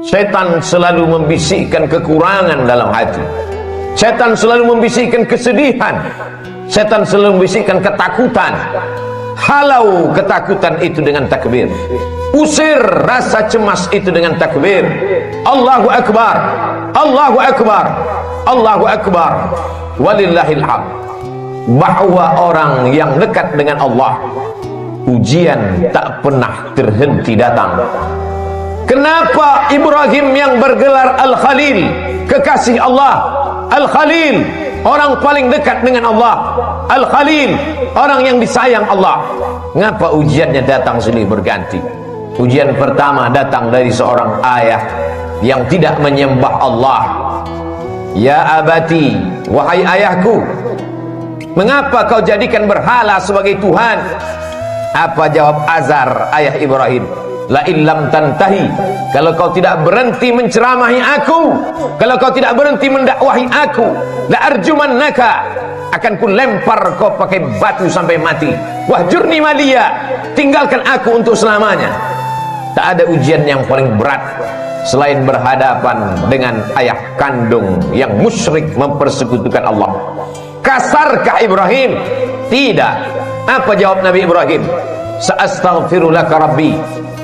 Setan selalu membisikkan kekurangan dalam hati. Setan selalu membisikkan kesedihan. Setan selalu membisikkan ketakutan. Halau ketakutan itu dengan takbir. Usir rasa cemas itu dengan takbir. Allahu Akbar, Allahu Akbar, Allahu Akbar, walillahil hamd. Bahwa orang yang dekat dengan Allah, ujian tak pernah terhenti datang. Kenapa Ibrahim yang bergelar Al-Khalil, kekasih Allah, Al-Khalil, orang paling dekat dengan Allah, Al-Khalil, orang yang disayang Allah, ngapa ujiannya datang silih berganti? Ujian pertama datang dari seorang ayah yang tidak menyembah Allah. Ya abati, wahai ayahku, mengapa kau jadikan berhala sebagai Tuhan? Apa jawab Azar, ayah Ibrahim? La illam tantahi, kalau kau tidak berhenti menceramahi aku, kalau kau tidak berhenti mendakwahi aku, la arjumannaka, akan ku lempar kau pakai batu sampai mati. Wahjurni maliya, tinggalkan aku untuk selamanya. Tak ada ujian yang paling berat selain berhadapan dengan ayah kandung yang musyrik mempersekutukan Allah. Kasarkah Ibrahim? Tidak. Apa jawab Nabi Ibrahim? Sa'astaghfirulaka rabbi,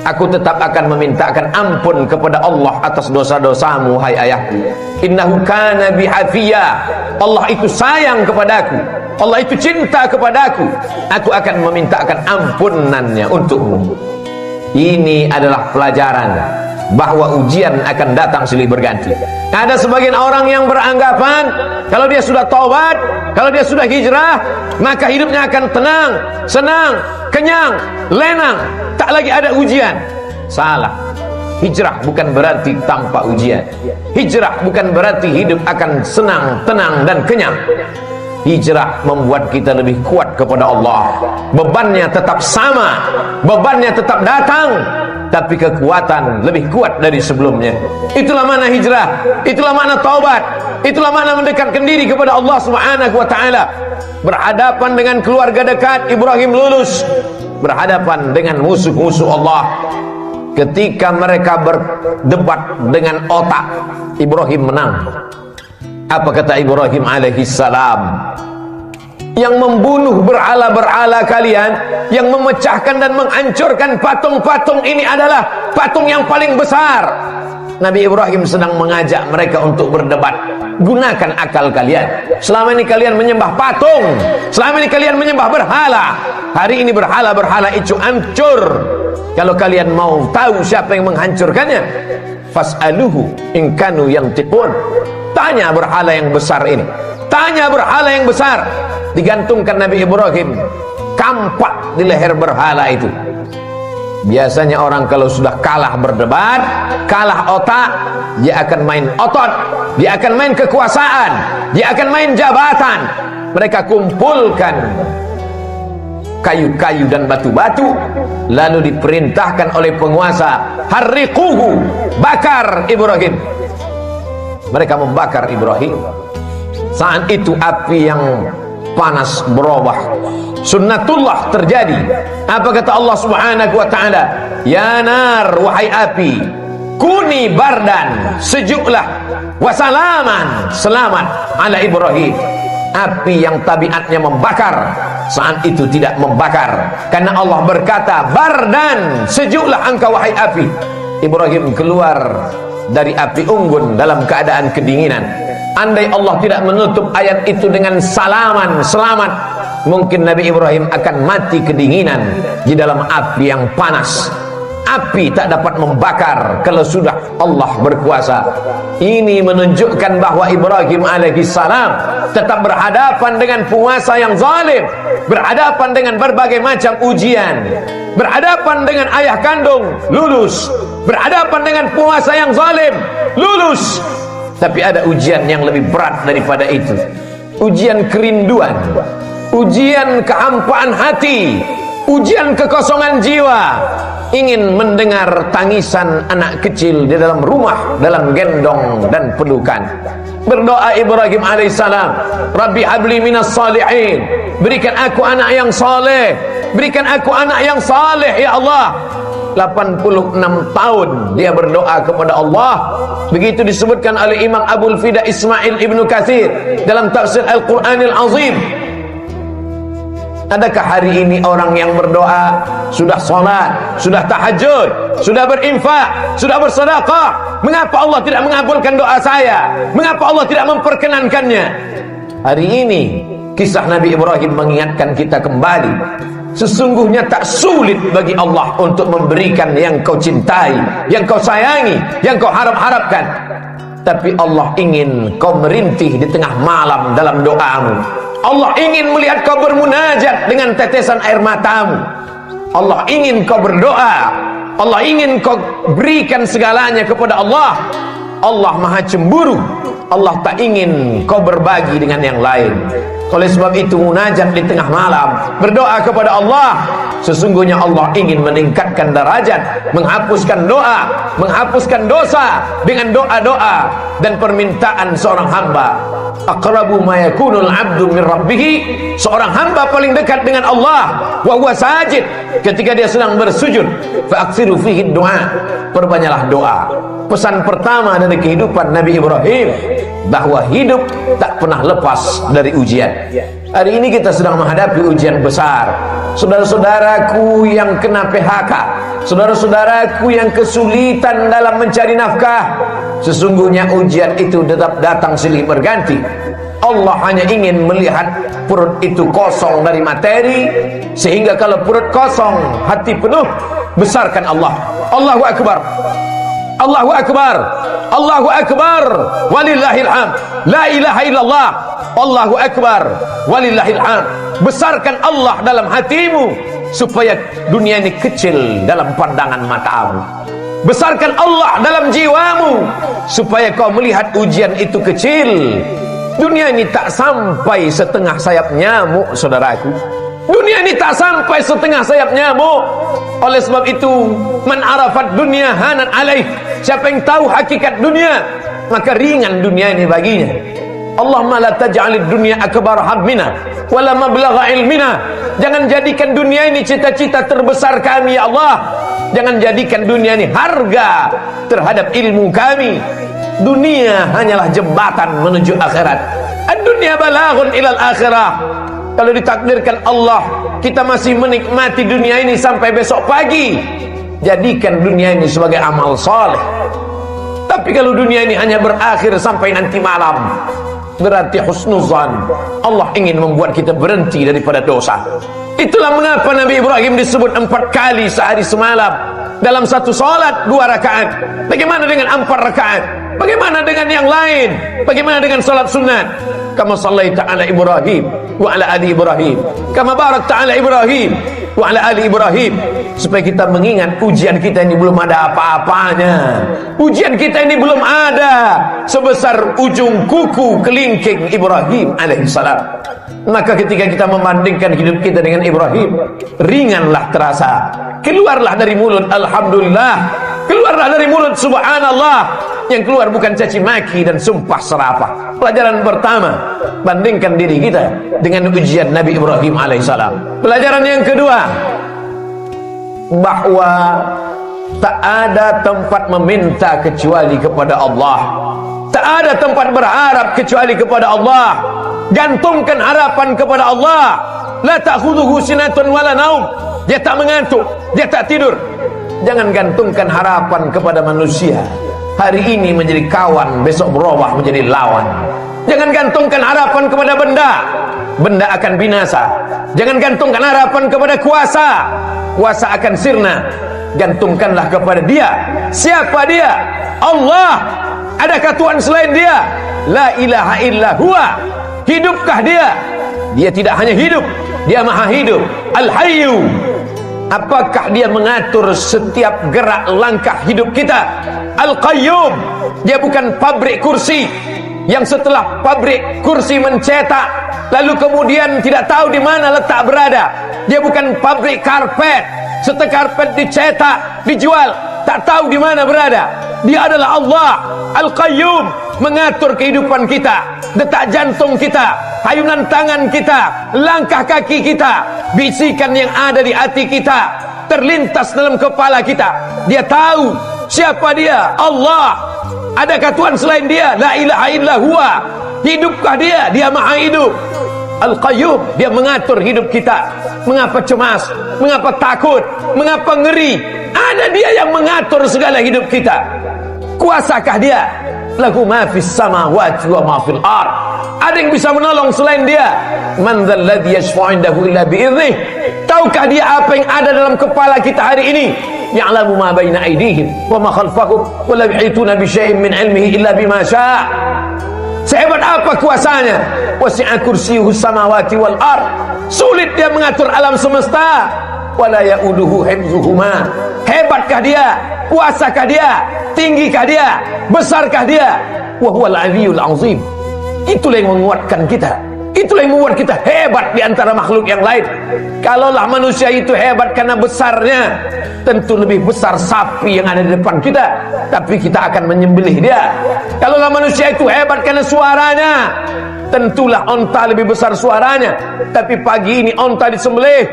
aku tetap akan memintakan ampun kepada Allah atas dosa-dosamu, hai ayahku. Innahu kana bihafiyya, Allah itu sayang kepadaku, Allah itu cinta kepadaku, aku akan memintakan ampunannya untukmu. Ini adalah pelajaran bahwa ujian akan datang silih berganti. Ada sebagian orang yang beranggapan kalau dia sudah taubat, kalau dia sudah hijrah, maka hidupnya akan tenang, senang, kenyang, lenang, tak lagi ada ujian. Salah. Hijrah bukan berarti tanpa ujian. Hijrah bukan berarti hidup akan senang, tenang, dan kenyang. Hijrah membuat kita lebih kuat kepada Allah. Bebannya tetap sama, bebannya tetap datang, tapi kekuatan lebih kuat dari sebelumnya. Itulah makna hijrah, itulah makna taubat, itulah makna mendekatkan diri kepada Allah Subhanahu wa taala. Berhadapan dengan keluarga dekat, Ibrahim lulus. Berhadapan dengan musuh-musuh Allah, ketika mereka berdebat dengan otak, Ibrahim menang. Apa kata Ibrahim alaihi salam? Yang membunuh berhala-berhala kalian, yang memecahkan dan menghancurkan patung-patung ini adalah patung yang paling besar. Nabi Ibrahim sedang mengajak mereka untuk berdebat. Gunakan akal kalian. Selama ini kalian menyembah patung, selama ini kalian menyembah berhala. Hari ini berhala-berhala itu hancur. Kalau kalian mau tahu siapa yang menghancurkannya, fas'aluhu in kanu yantiqun. Tanya berhala yang besar ini, tanya berhala yang besar. Digantungkan Nabi Ibrahim kampak di leher berhala itu. Biasanya orang kalau sudah kalah berdebat, kalah otak, dia akan main otot, dia akan main kekuasaan, dia akan main jabatan. Mereka kumpulkan kayu-kayu dan batu-batu, lalu diperintahkan oleh penguasa, harriquhu, bakar Ibrahim. Mereka membakar Ibrahim. Saat itu api yang panas berubah, sunnatullah terjadi. Apa kata Allah Subhanahu wa taala? Ya nar, wahai api, kuni bardan, sejuklah, wasalaman, selamat ala Ibrahim. Api yang tabiatnya membakar, saat itu tidak membakar, karena Allah berkata, bardan, sejuklah engkau wahai api. Ibrahim keluar dari api unggun dalam keadaan kedinginan. Andai Allah tidak menutup ayat itu dengan salaman, selamat, mungkin Nabi Ibrahim akan mati kedinginan di dalam api yang panas. Api tak dapat membakar kalau sudah Allah berkuasa. Ini menunjukkan bahwa Ibrahim alaihi salam tetap berhadapan dengan penguasa yang zalim, berhadapan dengan berbagai macam ujian, berhadapan dengan ayah kandung, lulus, berhadapan dengan penguasa yang zalim, lulus. Tapi ada ujian yang lebih berat daripada itu. Ujian kerinduan, ujian kehampaan hati, ujian kekosongan jiwa. Ingin mendengar tangisan anak kecil di dalam rumah, dalam gendong dan pelukan. Berdoa Ibrahim alaihissalam, Rabbi habli minas salihin, berikan aku anak yang saleh, berikan aku anak yang saleh ya Allah. 86 tahun dia berdoa kepada Allah. Begitu disebutkan oleh Imam Abul Fida Ismail Ibnu Katsir dalam tafsir Al-Qur'anil Azim. Adakah hari ini orang yang berdoa, sudah salat, sudah tahajud, sudah berinfak, sudah bersedekah, mengapa Allah tidak mengabulkan doa saya? Mengapa Allah tidak memperkenankannya? Hari ini kisah Nabi Ibrahim mengingatkan kita kembali, sesungguhnya tak sulit bagi Allah untuk memberikan yang kau cintai, yang kau sayangi, yang kau harap-harapkan. Tapi Allah ingin kau merintih di tengah malam dalam doamu. Allah ingin melihat kau bermunajat dengan tetesan air matamu. Allah ingin kau berdoa. Allah ingin kau berikan segalanya kepada Allah. Allah maha cemburu. Allah tak ingin kau berbagi dengan yang lain. Oleh sebab itu munajat di tengah malam, berdoa kepada Allah. Sesungguhnya Allah ingin meningkatkan derajat, menghapuskan doa, menghapuskan dosa dengan doa-doa dan permintaan seorang hamba. Aqrabu ma yakunul 'abdu min rabbih, seorang hamba paling dekat dengan Allah wa huwa sajid, ketika dia sedang bersujud. Fa aksiru fihi du'a, perbanyaklah doa. Pesan pertama dari kehidupan Nabi Ibrahim, bahwa hidup tak pernah lepas dari ujian. Hari ini kita sedang menghadapi ujian besar. Saudara-saudaraku yang kena PHK, saudara-saudaraku yang kesulitan dalam mencari nafkah, sesungguhnya ujian itu tetap datang silih berganti. Allah hanya ingin melihat perut itu kosong dari materi, sehingga kalau perut kosong, hati penuh, besarkan Allah. Allahu Akbar, Allahu Akbar, Allahu Akbar, walillahil hamd. La ilaha illallah, Allahu Akbar, walillahil hamd. Besarkan Allah dalam hatimu, supaya dunia ini kecil dalam pandangan matamu. Besarkan Allah dalam jiwamu, supaya kau melihat ujian itu kecil. Dunia ini tak sampai setengah sayap nyamuk, saudaraku. Dunia ini tak sampai setengah sayap nyamuk. Oleh sebab itu, man arafat dunia hanan alaih, siapa yang tahu hakikat dunia, maka ringan dunia ini baginya. Allahumma la taj'alid dunya akbar hammina wala mablagha ilmina. Jangan jadikan dunia ini cita-cita terbesar kami, ya Allah. Jangan jadikan dunia ini harga terhadap ilmu kami. Dunia hanyalah jembatan menuju akhirat. Ad-dunya balaghun ilal akhirah. Kalau ditakdirkan Allah kita masih menikmati dunia ini sampai besok pagi, jadikan dunia ini sebagai amal saleh. Tapi kalau dunia ini hanya berakhir sampai nanti malam, berarti husnuzan. Allah ingin membuat kita berhenti daripada dosa. Itulah mengapa Nabi Ibrahim disebut 4 kali sehari semalam dalam satu salat 2 rakaat. Bagaimana dengan 4 rakaat? Bagaimana dengan yang lain? Bagaimana dengan salat sunat? Kama sallaita ala Ibrahim wa ala ali Ibrahim, kama barakta ala Ibrahim wa ala ali Ibrahim. Supaya kita mengingat ujian kita ini belum ada apa-apanya. Ujian kita ini belum ada sebesar ujung kuku kelingking Ibrahim alaihissalam. Maka ketika kita membandingkan hidup kita dengan Ibrahim, ringanlah terasa. Keluarlah dari mulut alhamdulillah, keluarlah dari mulut subhanallah. Yang keluar bukan caci maki dan sumpah serapah. Pelajaran pertama, bandingkan diri kita dengan ujian Nabi Ibrahim alaihissalam. Pelajaran yang kedua, bahwa tak ada tempat meminta kecuali kepada Allah. Tak ada tempat berharap kecuali kepada Allah. Gantungkan harapan kepada Allah. La ta'khudhuhu sinatun wala naum. Dia tak mengantuk, dia tak tidur. Jangan gantungkan harapan kepada manusia. Hari ini menjadi kawan, besok berubah menjadi lawan. Jangan gantungkan harapan kepada benda, benda akan binasa. Jangan gantungkan harapan kepada kuasa, kuasa akan sirna. Gantungkanlah kepada Dia. Siapa Dia? Allah. Adakah Tuhan selain Dia? La ilaha illa huwa. Hidupkah Dia? Dia tidak hanya hidup, Dia maha hidup. Al-Hayyu. Apakah Dia mengatur setiap gerak langkah hidup kita? Al-Qayyum. Dia bukan pabrik kursi yang setelah pabrik kursi mencetak lalu kemudian tidak tahu di mana letak berada. Dia bukan pabrik karpet, setelah karpet dicetak, dijual, tak tahu di mana berada. Dia adalah Allah Al-Qayyum, mengatur kehidupan kita, detak jantung kita, hayunan tangan kita, langkah kaki kita, bisikan yang ada di hati kita. terlintas dalam kepala kita. Dia tahu siapa dia, Allah. Adakah Tuhan selain dia? La ilaha illa huwa. Hidupkah dia? Dia maha hidup. Al-Qayyum, dia mengatur hidup kita. Mengapa cemas? Mengapa takut? Mengapa ngeri? Ada dia yang mengatur segala hidup kita. Kuasakah dia? Lahu ma fis samawati wa ma fil ard. Ada yang bisa menolong selain dia? Man dzal ladzi yashfa'u 'indahu illa bi idznih. Tahukah dia apa yang ada dalam kepala kita hari ini? Ya'lamu ma baina aydihim wa ma khalfahum wa la yuhituna bi syai'in min 'ilmihi illa bima syaa'. Sehebat apa kuasanya? Wasi'a kursiyyuhu samawati wal ard. Sulit dia mengatur alam semesta. Wala ya'uduhu hifdzuhuma. Hebatkah dia? Kuasakah dia? Tinggikah dia? Besarkah dia? Wa huwal 'aliyyul 'azim. Itulah yang menguatkan kita. Itulah yang membuat kita hebat di antara makhluk yang lain. Kalaulah manusia itu hebat karena besarnya, tentu lebih besar sapi yang ada di depan kita, tapi kita akan menyembelih dia. Kalaulah manusia itu hebat karena suaranya, tentulah onta lebih besar suaranya, tapi pagi ini onta disembelih.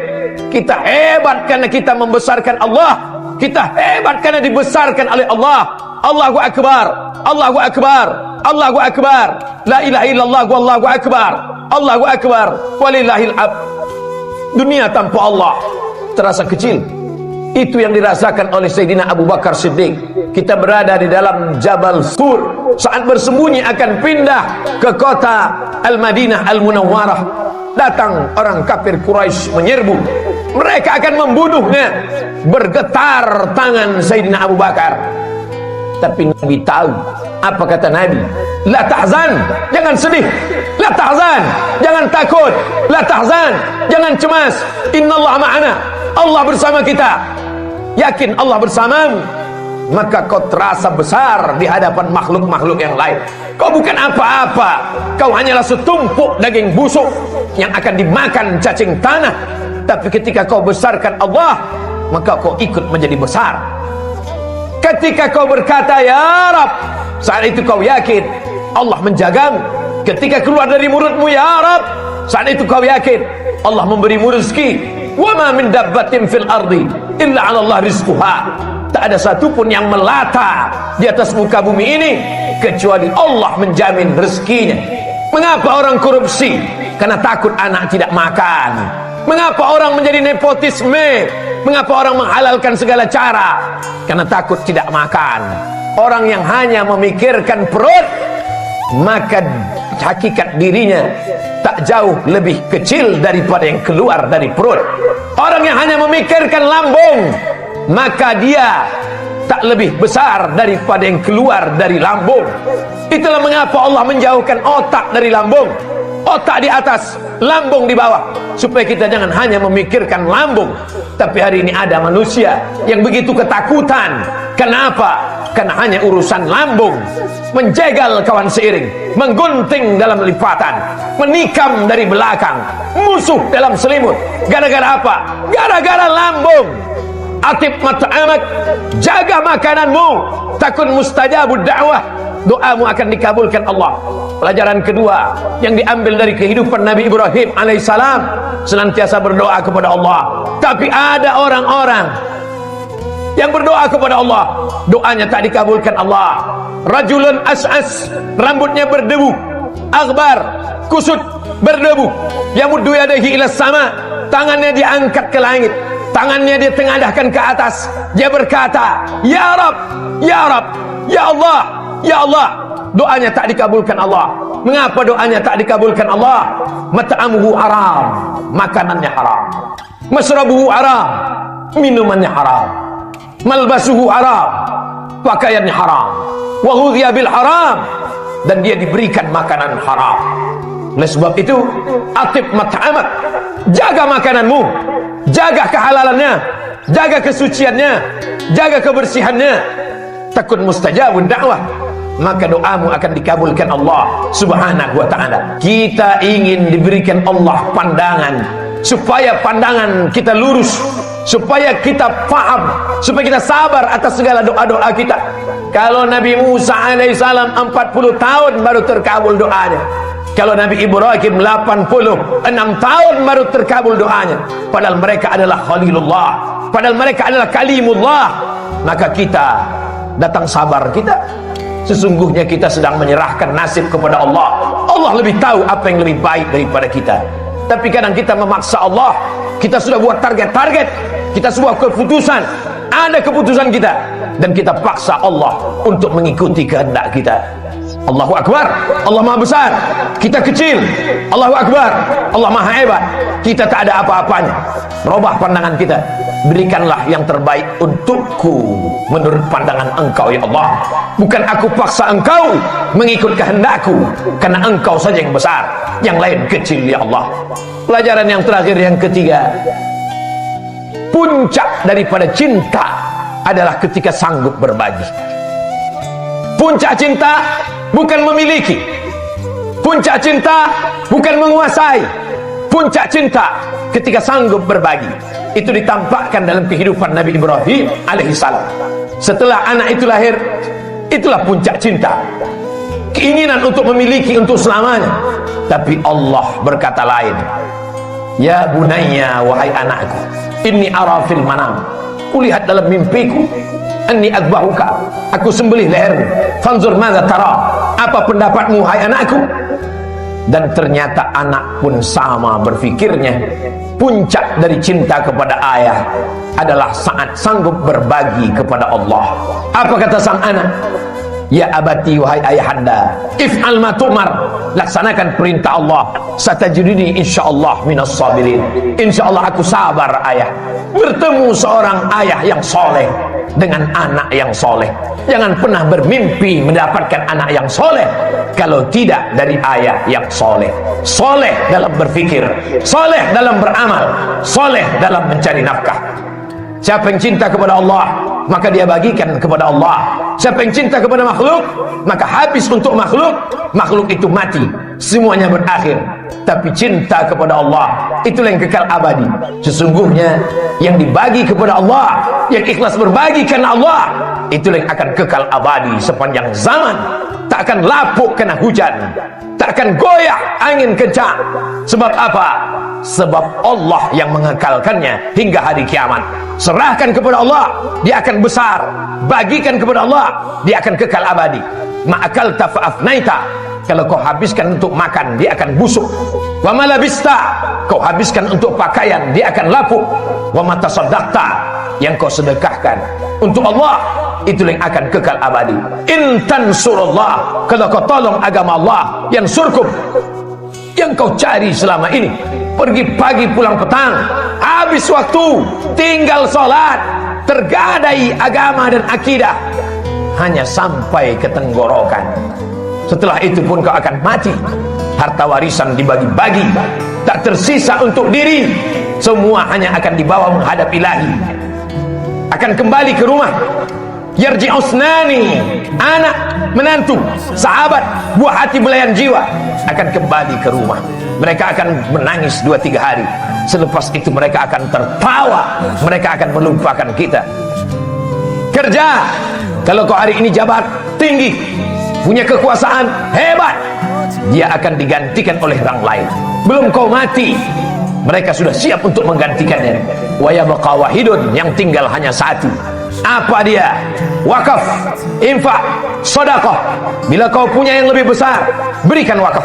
Kita hebat karena kita membesarkan Allah. Kita hebat karena dibesarkan oleh Allah. Allahu Akbar, Allahu Akbar, Allahu Akbar. La ilaha illallah wallahu akbar. Allahu Akbar, walillahil hamd. Dunia tanpa Allah terasa kecil. Itu yang dirasakan oleh Sayyidina Abu Bakar Siddiq. Kita berada di dalam Jabal Sur, saat bersembunyi akan pindah ke kota Al-Madinah Al-Munawwarah. Datang orang kafir Quraisy menyerbu. Mereka akan membunuhnya. Bergetar tangan Sayyidina Abu Bakar. Tapi Nabi tahu. Apa kata Nabi? La tahzan, jangan sedih. La tahzan, jangan takut. La tahzan, jangan cemas. Innallaha ma'ana. Allah bersama kita. Yakin Allah bersamamu, maka kau terasa besar di hadapan makhluk-makhluk yang lain. Kau bukan apa-apa. Kau hanyalah setumpuk daging busuk yang akan dimakan cacing tanah. Tapi ketika kau besarkan Allah, maka kau ikut menjadi besar. Ketika kau berkata ya Rab, saat itu kau yakin Allah menjagamu. Ketika keluar dari mulutmu ya Rab, saat itu kau yakin Allah memberimu rezeki. Wa ma min dabbatin fil ardi illa 'ala Allah rizquha. Tak ada satupun yang melata di atas muka bumi ini kecuali Allah menjamin rezekinya. Mengapa orang korupsi? Karena takut anak tidak makan. Mengapa orang menjadi nepotisme? Mengapa orang menghalalkan segala cara? Karena takut tidak makan. Orang yang hanya memikirkan perut, maka hakikat dirinya tak jauh lebih kecil daripada yang keluar dari perut. Orang yang hanya memikirkan lambung, maka dia tak lebih besar daripada yang keluar dari lambung. Itulah mengapa Allah menjauhkan otak dari lambung, otak di atas, lambung di bawah, supaya kita jangan hanya memikirkan lambung. Tapi hari ini ada manusia yang begitu ketakutan. Kenapa? Karena hanya urusan lambung. Menjegal kawan seiring, menggunting dalam lipatan, menikam dari belakang, musuh dalam selimut. Gara-gara apa? Gara-gara lambung. Atib mat'amak, jaga makananmu, takun mustajabud da'wah, doamu akan dikabulkan Allah. Pelajaran kedua yang diambil dari kehidupan Nabi Ibrahim alaihissalam, senantiasa berdoa kepada Allah. Tapi ada orang-orang yang berdoa kepada Allah, doanya tak dikabulkan Allah. Rajulun as'as, rambutnya berdebu, aghbar, kusut, berdebu, yamuddu yadayhi ila sama, tangannya diangkat ke langit, tangannya dia tengadahkan ke atas. Dia berkata, ya Rab, ya Rab, ya Allah, ya Allah. Doanya tak dikabulkan Allah. Mengapa doanya tak dikabulkan Allah? Mat'amuhu haram, makanannya haram. Masrabuhu haram, minumannya haram. Malbasuhu haram, pakaiannya haram. Wa ghudhiya bil haram, dan dia diberikan makanan haram. Oleh sebab itu, atib mat'amak, jaga makananmu, jaga kehalalannya, jaga kesuciannya, jaga kebersihannya. Takun mustajabun da'wah, maka doamu akan dikabulkan Allah subhanahu wa ta'ala. Kita ingin diberikan Allah pandangan, supaya pandangan kita lurus, supaya kita faham, supaya kita sabar atas segala doa-doa kita. Kalau Nabi Musa alaihissalam 40 tahun baru terkabul doanya. Kalau Nabi Ibrahim 86 tahun baru terkabul doanya. Padahal mereka adalah Khalilullah, padahal mereka adalah kalimullah, maka kita datang sabar kita. Sesungguhnya kita sedang menyerahkan nasib kepada Allah. Allah lebih tahu apa yang lebih baik daripada kita. Tapi kadang kita memaksa Allah. Kita sudah buat target-target, kita sebuah keputusan, ada keputusan kita, dan kita paksa Allah untuk mengikuti kehendak kita. Allahu Akbar, Allah Maha Besar, kita kecil. Allahu Akbar, Allah Maha Hebat, kita tak ada apa-apanya. Robah pandangan kita, berikanlah yang terbaik untukku menurut pandangan Engkau ya Allah. Bukan aku paksa Engkau mengikut kehendakku, karena Engkau saja yang besar, yang lain kecil ya Allah. Pelajaran yang terakhir, yang ketiga, puncak daripada cinta adalah ketika sanggup berbagi. Puncak cinta bukan memiliki, puncak cinta bukan menguasai, puncak cinta ketika sanggup berbagi. Itu ditampakkan dalam kehidupan Nabi Ibrahim alaihissalam. Setelah anak itu lahir, itulah puncak cinta, keinginan untuk memiliki untuk selamanya. Tapi Allah berkata lain, ya bunayya, wahai anakku, inni ara fil manam, kulihat dalam mimpiku, anni adbahuka, aku sembelih lehermu, fanzur madza tara, apa pendapatmu hai anakku. Dan ternyata anak pun sama berfikirnya. Puncak dari cinta kepada ayah adalah saat sanggup berbagi kepada Allah. Apa kata sang anak? Ya abati, wahai ayahanda, if'al ma tu'mar, laksanakan perintah Allah, satajiduni insyaallah minas sabirin. Insyaallah aku sabar ayah. Bertemu seorang ayah yang soleh dengan anak yang soleh. Jangan pernah bermimpi mendapatkan anak yang soleh kalau tidak dari ayah yang soleh. Soleh dalam berfikir, soleh dalam beramal, soleh dalam mencari nafkah. Siapa yang cinta kepada Allah, maka dia bagikan kepada Allah. Siapa yang cinta kepada makhluk, maka habis untuk makhluk. Makhluk itu mati, semuanya berakhir. Tapi cinta kepada Allah, itulah yang kekal abadi. Sesungguhnya yang dibagi kepada Allah, yang ikhlas berbagi karena Allah, itulah yang akan kekal abadi sepanjang zaman. Tak akan lapuk kena hujan, tak akan goyah angin kencang. Sebab apa? Sebab Allah yang mengekalkannya hingga hari kiamat. Serahkan kepada Allah, dia akan besar. Bagikan kepada Allah, dia akan kekal abadi. Ma'akalta fa'afnaita, kalau kau habiskan untuk makan, dia akan busuk. Wa malabista, kau habiskan untuk pakaian, dia akan lapuk. Wa matasaddaqta, yang kau sedekahkan untuk Allah, itu yang akan kekal abadi. In tansurullah, kalau kau tolong agama Allah, yang surkup, yang kau cari selama ini, pergi pagi pulang petang, habis waktu, tinggal sholat, tergadai agama dan akidah, hanya sampai ke tenggorokan. Setelah itu pun kau akan mati. Harta warisan dibagi-bagi, tak tersisa untuk diri. Semua hanya akan dibawa menghadap Ilahi. Akan kembali ke rumah. Yarji'usnani, anak, menantu, sahabat, buah hati belayan jiwa, akan kembali ke rumah. Mereka akan menangis 2-3 hari. Selepas itu mereka akan tertawa. Mereka akan melupakan kita. Kerja, kalau kau hari ini jabat tinggi, punya kekuasaan hebat, dia akan digantikan oleh orang lain. Belum kau mati, mereka sudah siap untuk menggantikannya. Wa yabqa wahidun, yang tinggal hanya satu. Apa dia? Wakaf, infak, sedekah. Bila kau punya yang lebih besar, berikan wakaf.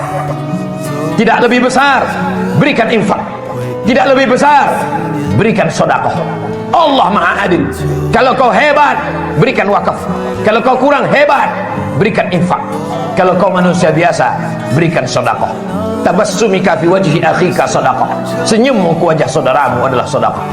Tidak lebih besar, berikan infak. Tidak lebih besar, berikan sedekah. Allah Maha Adil. Kalau kau hebat, berikan wakaf. Kalau kau kurang hebat, berikan infak. Kalau kau manusia biasa, berikan sedekah. Tabassumika fi wajhi akhika sedekah. Senyummu ke wajah saudaramu adalah sedekah.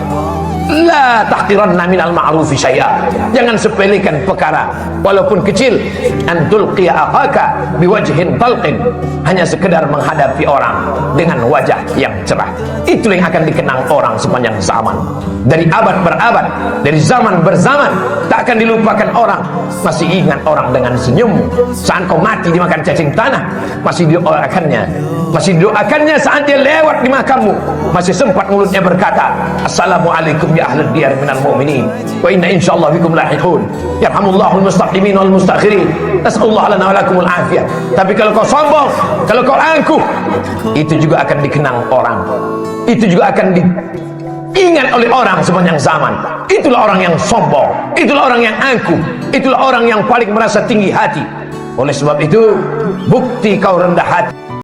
La tahqiranna minal ma'rufi syai'a, jangan sepelekan perkara walaupun kecil. Antul qiya akhaka biwajhin talqin, hanya sekedar menghadapi orang dengan wajah yang cerah. Itu yang akan dikenang orang sepanjang zaman. Dari abad berabad, dari zaman berzaman, tak akan dilupakan orang. Masih ingat orang dengan senyummu. Saat kau mati dimakan cacing tanah, masih didoakannya. Masih didoakannya saat dia lewat di makammu. Masih sempat mulutnya berkata, Assalamualaikum ya ahlal diyar minal mu'minin, wa inna insyaallah bikum lahiqun, yarhamullahul mustaqimin wal mustakhirin, nas'alullah lana wa lakumul afiyah. Tapi kalau kau sombong, kalau kau angkuh, itu juga akan dikenang orang. Itu juga akan ingat oleh orang sepanjang zaman. Itulah orang yang sombong, itulah orang yang angkuh, itulah orang yang paling merasa tinggi hati. Oleh sebab itu, bukti kau rendah hati